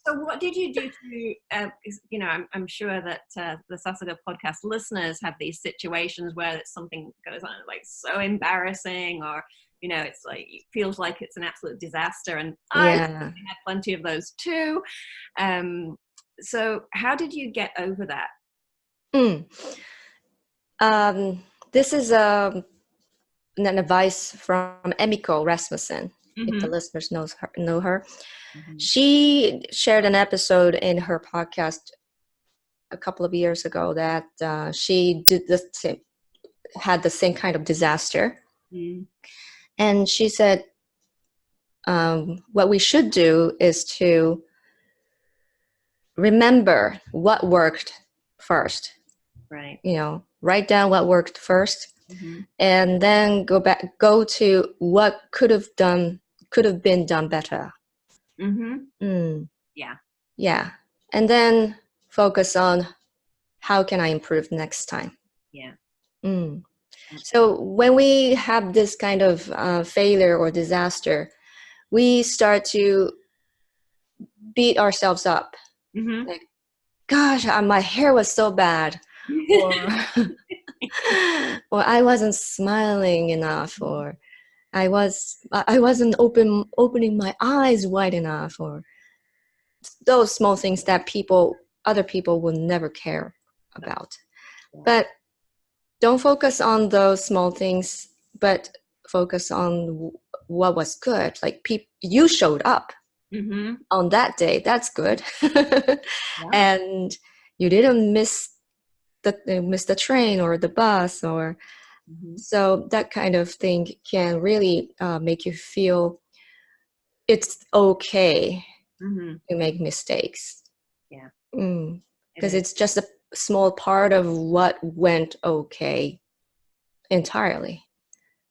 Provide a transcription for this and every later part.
So what did you do to, I'm sure that the Sasaga podcast listeners have these situations where something goes on like so embarrassing, or, it's like, it feels like it's an absolute disaster. And I had plenty of those too. So how did you get over that? This is an advice from Emiko Rasmussen. If the listeners know her. She shared an episode in her podcast a couple of years ago that she had the same kind of disaster. And she said, what we should do is to remember what worked first. Right. Write down what worked first, and then go to what could have been done better. Yeah. And then focus on how can I improve next time. So when we have this kind of failure or disaster, we start to beat ourselves up. Like, gosh, my hair was so bad, or I wasn't smiling enough, or I wasn't opening my eyes wide enough, or those small things that other people will never care about. But don't focus on those small things, but focus on what was good. Like you showed up on that day. That's good. And you didn't miss the train or the bus, or so that kind of thing can really make you feel it's okay to make mistakes. Because it's just a small part of what went okay entirely.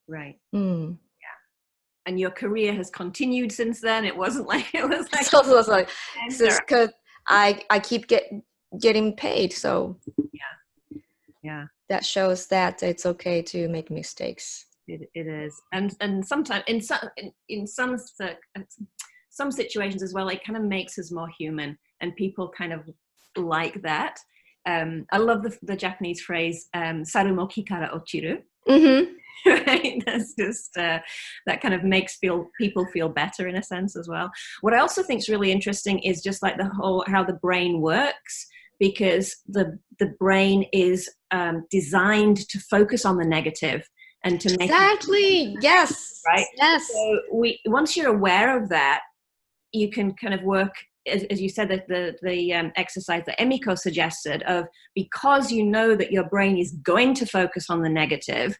Right. And your career has continued since then. It was like it's just because I keep getting paid, so that shows that it's okay to make mistakes. It is, and sometimes in some situations as well, it kind of makes us more human, and people kind of like that. I love the Japanese phrase "sarumoki kara ochiru." Right, that's just that kind of makes people feel better in a sense as well. What I also think is really interesting is just like the whole how the brain works, because the brain is designed to focus on the negative and to make yes, right. So once you're aware of that, you can kind of work, as you said, that the exercise that Emiko suggested, of because you know that your brain is going to focus on the negative,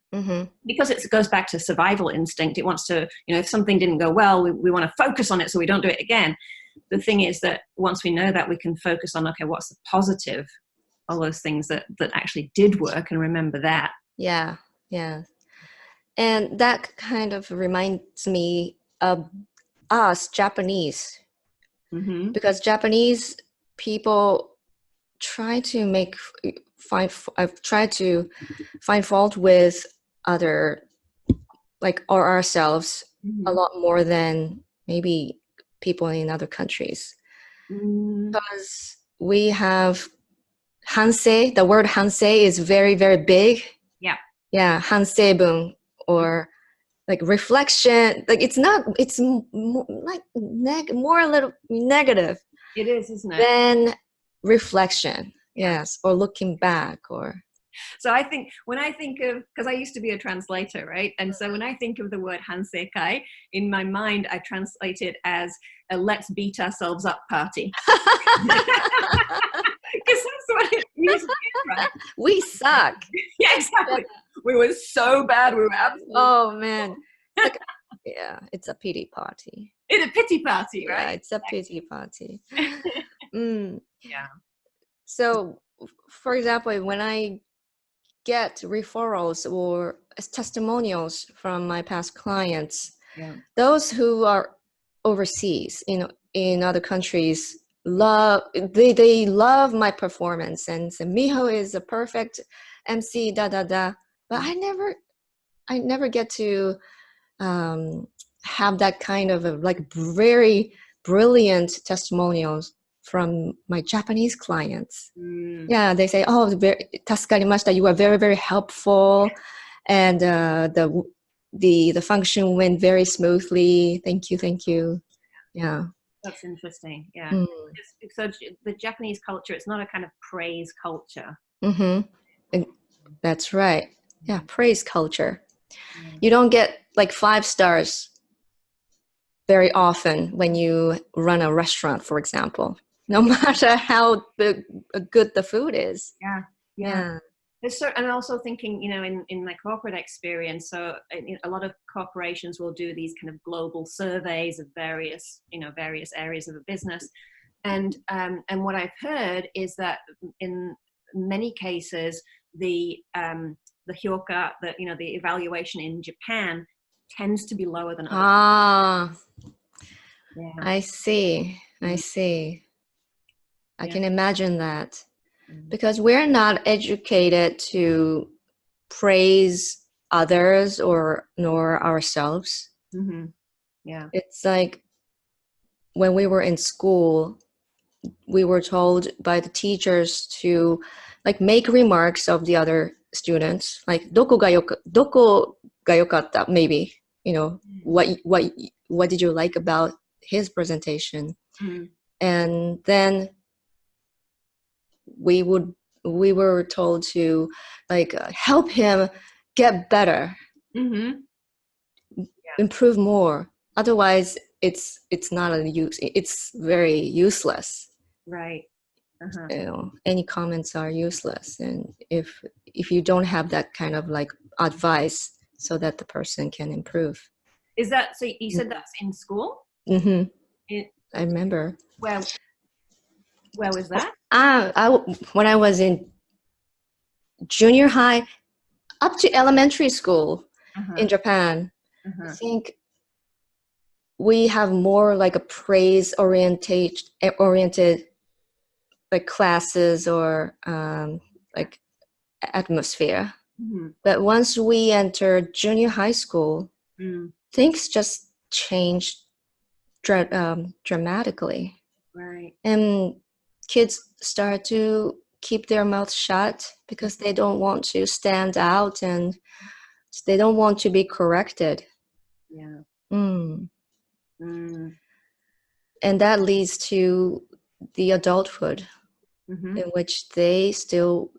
because it goes back to survival instinct. It wants to, if something didn't go well, we want to focus on it so we don't do it again. The thing is that once we know that, we can focus on, okay, what's the positive, all those things that actually did work, and remember that. Yeah. And that kind of reminds me of us Japanese, because Japanese people try to find fault with other, or ourselves, a lot more than maybe people in other countries, because we have hansei. The word hansei is very, very big. Hanseibun, or like reflection. Like it's more a little negative. It is, isn't it? Than reflection. Yes, or looking back, or. So I think when I think of, because I used to be a translator, right? And so when I think of the word hansekai, in my mind, I translate it as a let's beat ourselves up party. Because that's what it usually is, right? We suck. Yeah, exactly. We were so bad. We were absolutely. Oh, man. It's a pity party. It's a pity party, right? Yeah, it's a pity party. Yeah. So, for example, when I get referrals or testimonials from my past clients, those who are overseas, in other countries, they love my performance and say, Miho is a perfect MC, But I never get to have that kind of very brilliant testimonials from my Japanese clients. Yeah, they say, "Oh, very 助かりました. You were very, very helpful, and the function went very smoothly. Thank you, thank you." Yeah, that's interesting. Yeah, so the Japanese culture, it's not a kind of praise culture. That's right. Yeah, praise culture. You don't get like 5 stars very often when you run a restaurant, for example, no matter how good the food is. Yeah. And also thinking, in my corporate experience, so a lot of corporations will do these kind of global surveys of various areas of a business. And what I've heard is that in many cases, the hyoka, the evaluation in Japan tends to be lower than other. Yeah. I see. I can imagine that, because we're not educated to praise others nor ourselves. Yeah. It's like when we were in school, we were told by the teachers to like make remarks of the other students, like doko ga yokatta, maybe, what did you like about his presentation? And then we were told to like help him get better, improve more. Otherwise, it's not a use. It's very useless. Right. Any comments are useless, and if you don't have that kind of like advice so that the person can improve. Is that so? You said that's in school? I remember. Where was that? When I was in junior high up to elementary school in Japan, I think we have more like a praise oriented like classes or like atmosphere. But once we enter junior high school, things just changed dramatically. Right. And kids start to keep their mouths shut because they don't want to stand out and they don't want to be corrected. Yeah. And that leads to the adulthood in which they still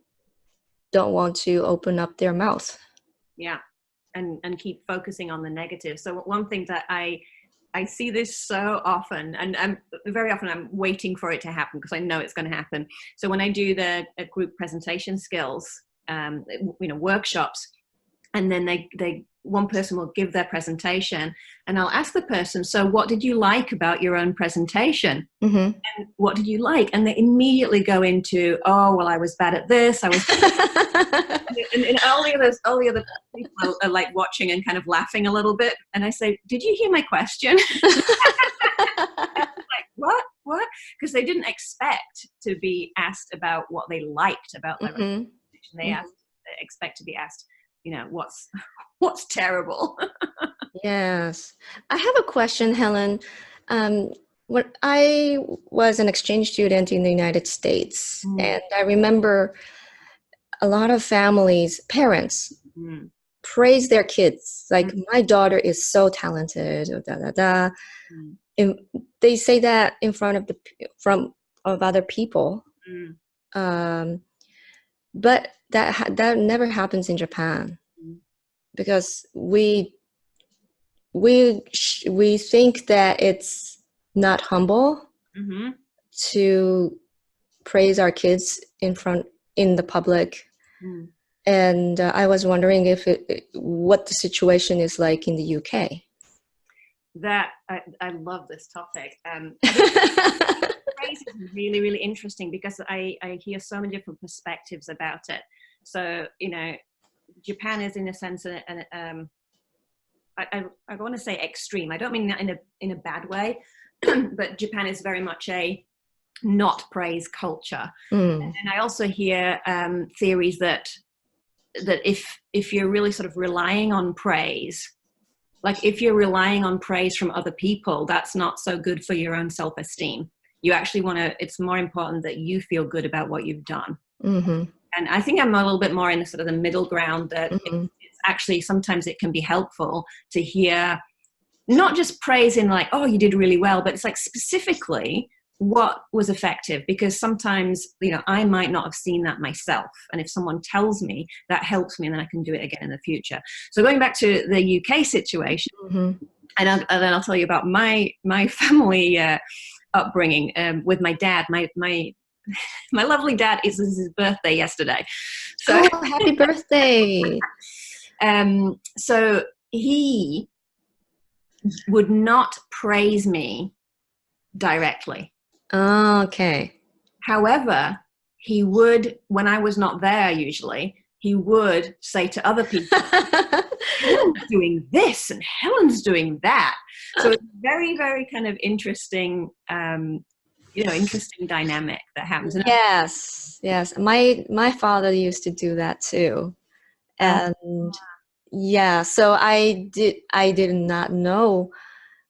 don't want to open up their mouth. Yeah. And keep focusing on the negative. So one thing that I see this so often, and very often I'm waiting for it to happen because I know it's going to happen. So when I do the group presentation skills, workshops, and then one person will give their presentation, and I'll ask the person, so what did you like about your own presentation? And what did you like? And they immediately go into, oh, well, I was bad at this. I was, and all the other people are like watching and kind of laughing a little bit. And I say, did you hear my question? Like, what? Because they didn't expect to be asked about what they liked about their presentation. They expect to be asked, what's terrible. Yes. I have a question, Helen. When I was an exchange student in the United States, and I remember a lot of parents praise their kids. Like, my daughter is so talented, And they say that in front of other people. But that never happens in Japan, because we think that it's not humble to praise our kids in the public. And I was wondering what the situation is like in the UK. That I love this topic. Praise is really, really interesting because I hear so many different perspectives about it. So Japan is in a sense I want to say extreme. I don't mean that in a bad way, but Japan is very much a not praise culture. And I also hear theories that if you're really sort of relying on praise, like if you're relying on praise from other people, that's not so good for your own self-esteem. You actually want to, it's more important that you feel good about what you've done. Mm-hmm. And I think I'm a little bit more in the sort of the middle ground, that Mm-hmm. it's actually, sometimes it can be helpful to hear not just praise in like, oh, you did really well, but it's like specifically what was effective, because sometimes, you know, I might not have seen that myself. And if someone tells me, that helps me, and then I can do it again in the future. So going back to the UK situation, Mm-hmm. and then I'll tell you about my family upbringing with my dad. My lovely dad, is his birthday yesterday. So, Oh, happy birthday. So he would not praise me directly. Oh, okay. However, he would, when I was not there usually, he would say to other people, Helen's doing this and Helen's doing that. So it's very, very kind of interesting, interesting dynamic that happens. Yes, yes. My father used to do that too. And yeah, so I did not know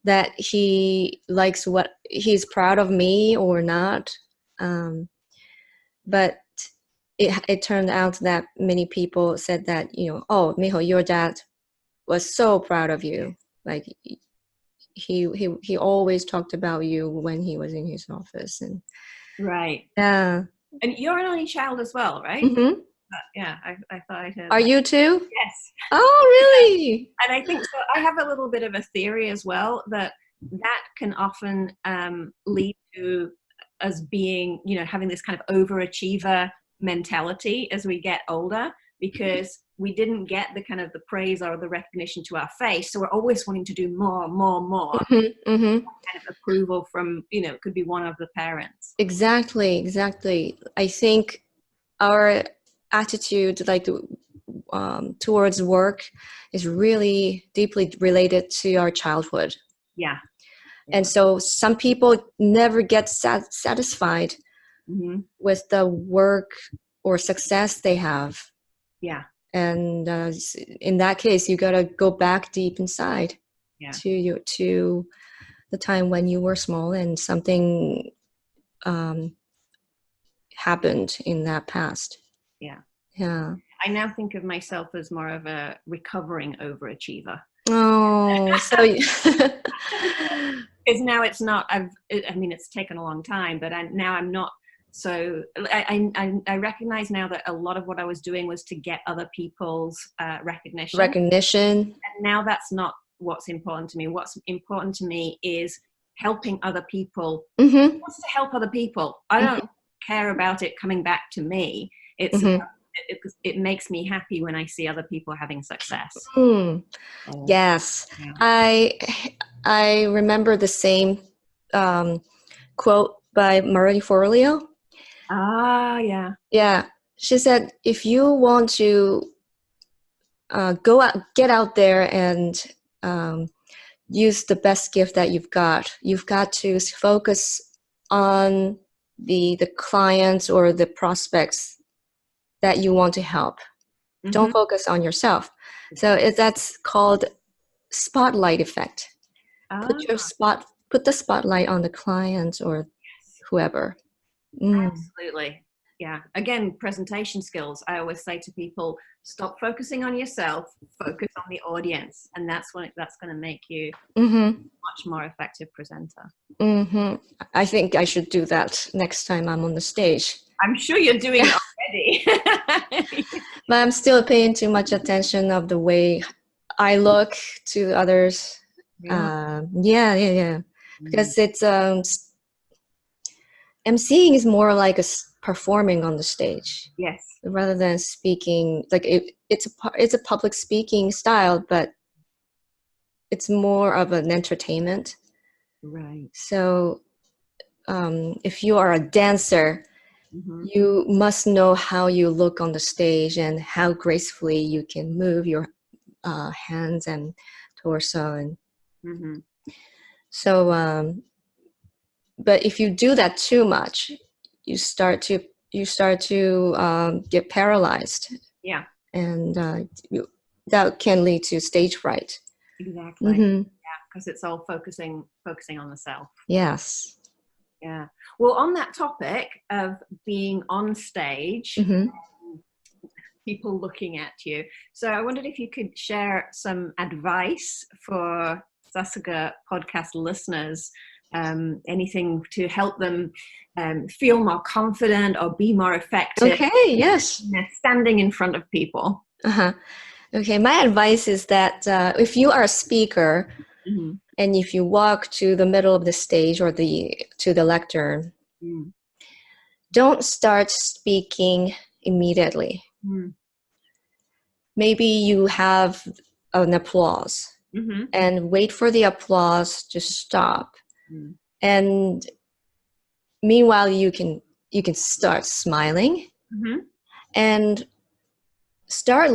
that he likes what he's proud of me or not. But it turned out that many people said that, oh, Miho, your dad was so proud of you. Like he always talked about you when he was in his office. And right. yeah. And you're an only child as well, right? Mm-hmm. Yeah, I thought I heard Are that. you too? Yes. Oh, really? And I think so. I have a little bit of a theory as well, that can often lead to us being, having this kind of overachiever mentality as we get older, because we didn't get the kind of the praise or the recognition to our face. So we're always wanting to do more. Mm-hmm, mm-hmm. Kind of approval from, it could be one of the parents. Exactly. I think our attitude, like towards work, is really deeply related to our childhood. Yeah. And so some people never get satisfied Mm-hmm. with the work or success they have. Yeah. And in that case, you got to go back deep inside to the time when you were small and something happened in that past. Yeah. I now think of myself as more of a recovering overachiever. Oh, so because now it's not. It's taken a long time, but now I'm not. So I recognize now that a lot of what I was doing was to get other people's recognition. And now that's not what's important to me. What's important to me is helping other people. Mm-hmm. I want to help other people. I don't care about it coming back to me. It's it makes me happy when I see other people having success. Yes. Yeah. I remember the same quote by Marie Forleo. Yeah. Yeah. She said, if you want to get out there and use the best gift that you've got to focus on the clients or the prospects that you want to help. Mm-hmm. Don't focus on yourself. So that's called spotlight effect. Put the spotlight on the client or whoever. Absolutely. Yeah. Again, presentation skills. I always say to people, stop focusing on yourself, focus on the audience. And that's going to make you a much more effective presenter. I think I should do that next time I'm on the stage. I'm sure you're doing it already. But I'm still paying too much attention of the way I look to others. Yeah. Because it's emceeing is more like performing on the stage. Yes. Rather than speaking, like it's a public speaking style, but it's more of an entertainment. Right. So if you are a dancer, you must know how you look on the stage and how gracefully you can move your hands and torso. And so, but if you do that too much, you start to get paralyzed. Yeah. And that can lead to stage fright. Exactly. Yeah, because it's all focusing on the self. Yes. Yeah. Well, on that topic of being on stage, Mm-hmm. people looking at you. So I wondered if you could share some advice for Sasuga podcast listeners, anything to help them feel more confident or be more effective, Okay, yes. standing in front of people. Uh-huh. Okay, my advice is that if you are a speaker Mm-hmm. and if you walk to the middle of the stage or to the lectern, don't start speaking immediately. Mm-hmm. Maybe you have an applause Mm-hmm. and wait for the applause to stop. Mm-hmm. And meanwhile, you can start smiling Mm-hmm. and start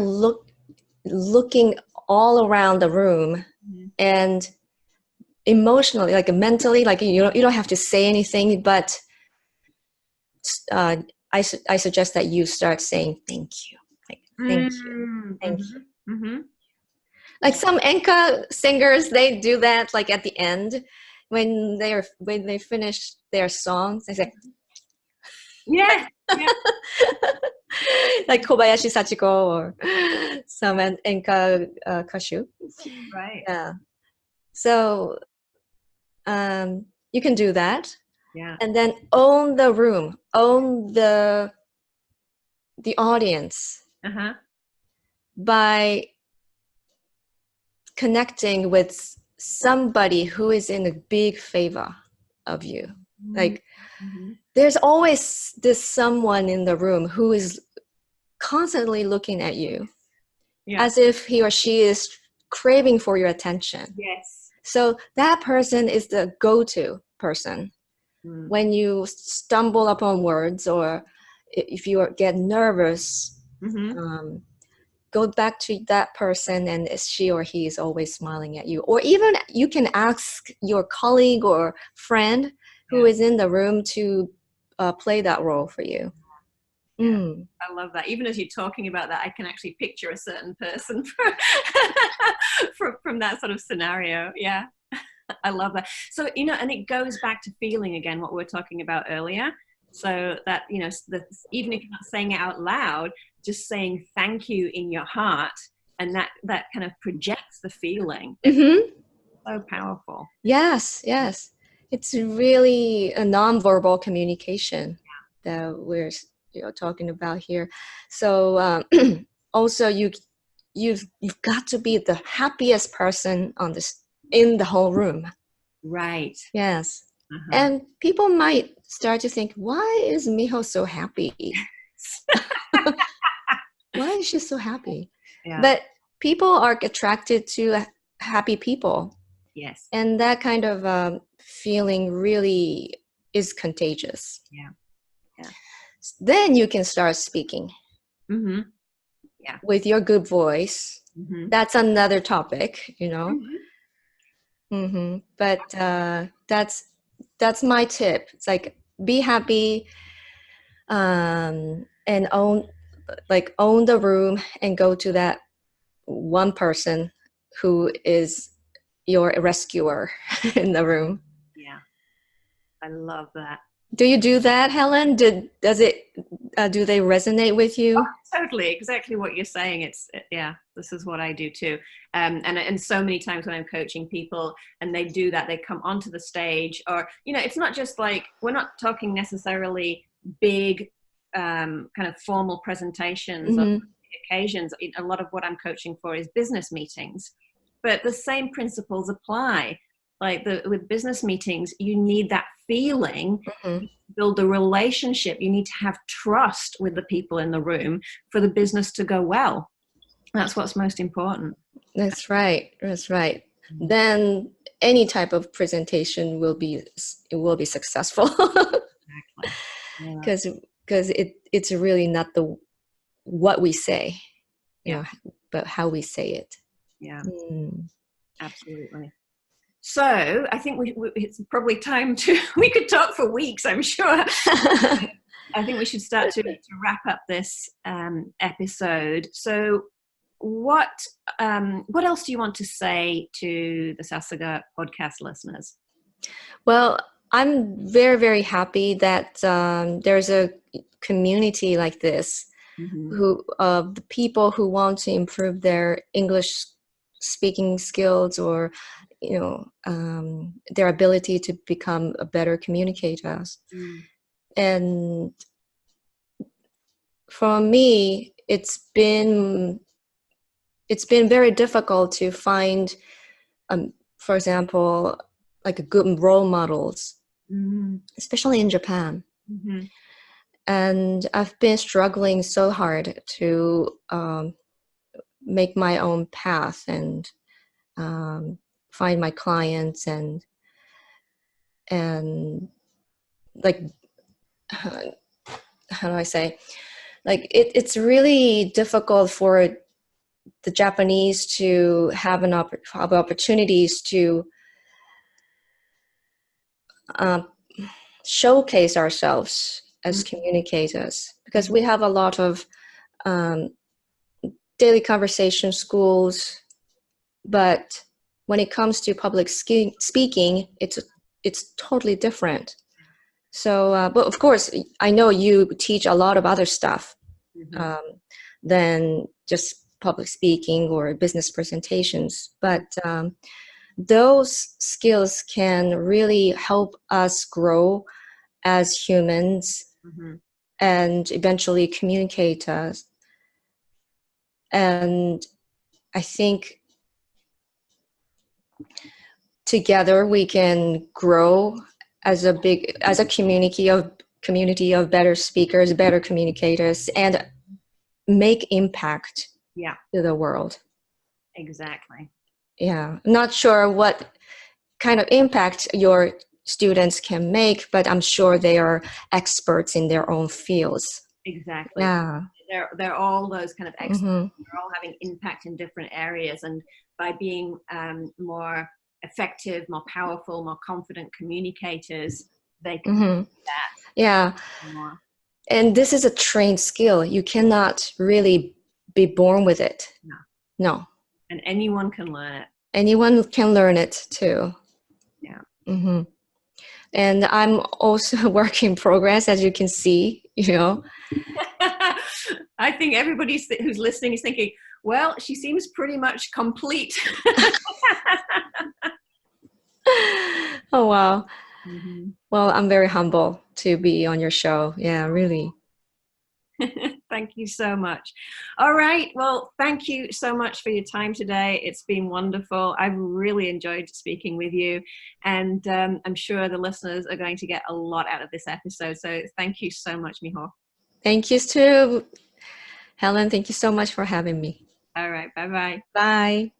looking all around the room and emotionally, like mentally, like you don't have to say anything, but I suggest that you start saying thank you, like thank you, thank you. Mm-hmm. Like some enka singers, they do that like at the end when they finish their songs, they say Yeah. Yeah. like Kobayashi Sachiko or some enka kashu. Right. Yeah. So you can do that. Yeah. And then own the room, own the audience Uh-huh. by connecting with somebody who is in a big favor of you. Like Mm-hmm. there's always this someone in the room who is constantly looking at you as if he or she is craving for your attention. Yes. So that person is the go-to person. When you stumble upon words or if you get nervous, go back to that person and she or he is always smiling at you. Or even you can ask your colleague or friend who is in the room to play that role for you. Yeah. I love that. Even as you're talking about that, I can actually picture a certain person from that sort of scenario. Yeah. I love that. So, and it goes back to feeling again, what we were talking about earlier. So that, even if you're not saying it out loud, just saying thank you in your heart, and that kind of projects the feeling. It's so powerful. Yes. It's really a nonverbal communication that we're talking about here. So also you've got to be the happiest person in the whole room. Right. Yes. And people might start to think, why is Miho so happy? Why is she so happy? Yeah. But people are attracted to happy people. Yes. And that kind of feeling really is contagious. Yeah. Then you can start speaking. Yeah. With your good voice. That's another topic, But that's my tip. It's like be happy, and own the room and go to that one person who is your rescuer in the room. Yeah, I love that. Do you do that, Helen? Do they resonate with you? Oh, totally, exactly what you're saying. This is what I do too. And so many times when I'm coaching people and they do that, they come onto the stage, or it's not just like, we're not talking necessarily big kind of formal presentations on occasions. A lot of what I'm coaching for is business meetings, but the same principles apply. Like with business meetings, you need that feeling, build a relationship. You need to have trust with the people in the room for the business to go well. That's what's most important. That's right. Then any type of presentation will be successful. Exactly. Because it's really not what we say, but how we say it. Yeah. Absolutely. So I think it's probably time we could talk for weeks, I'm sure. I think we should start to wrap up this episode. So what else do you want to say to the Sasuga podcast listeners? Well, I'm very, very happy that there's a community like this, Mm-hmm. who the people who want to improve their English speaking skills, or their ability to become a better communicators. Mm. And for me, it's been very difficult to find, for example, like good role models, Mm-hmm. especially in Japan. Mm-hmm. And I've been struggling so hard to make my own path, and find my clients, and like, how do I say, like it's really difficult for the Japanese to have have opportunities to uh, showcase ourselves as communicators, because we have a lot of um, daily conversation schools, but when it comes to public speaking, it's totally different. So, but of course, I know you teach a lot of other stuff Mm-hmm. um, than just public speaking or business presentations. But those skills can really help us grow as humans, Mm-hmm. and eventually communicate us. And I think together we can grow as a community of better speakers, better communicators, and make impact Yeah, to the world. exactly. Yeah, I'm not sure what kind of impact your students can make, but I'm sure they are experts in their own fields. Exactly. Yeah. They're all those kind of experts. Mm-hmm. They're all having impact in different areas, and by being more effective, more powerful, more confident communicators, they can do Mm-hmm. that Yeah. more. And this is a trained skill. You cannot really be born with it. No. No. And anyone can learn it. Anyone can learn it too. Yeah. Mm-hmm. And I'm also a work in progress, as you can see, I think everybody who's listening is thinking, well, she seems pretty much complete. Oh, wow. Mm-hmm. Well, I'm very humble to be on your show. Yeah, really. Thank you so much. All right. Well, thank you so much for your time today. It's been wonderful. I've really enjoyed speaking with you. And I'm sure the listeners are going to get a lot out of this episode. So thank you so much, Miho. Thank you too, Helen. Thank you so much for having me. All right. Bye-bye. Bye.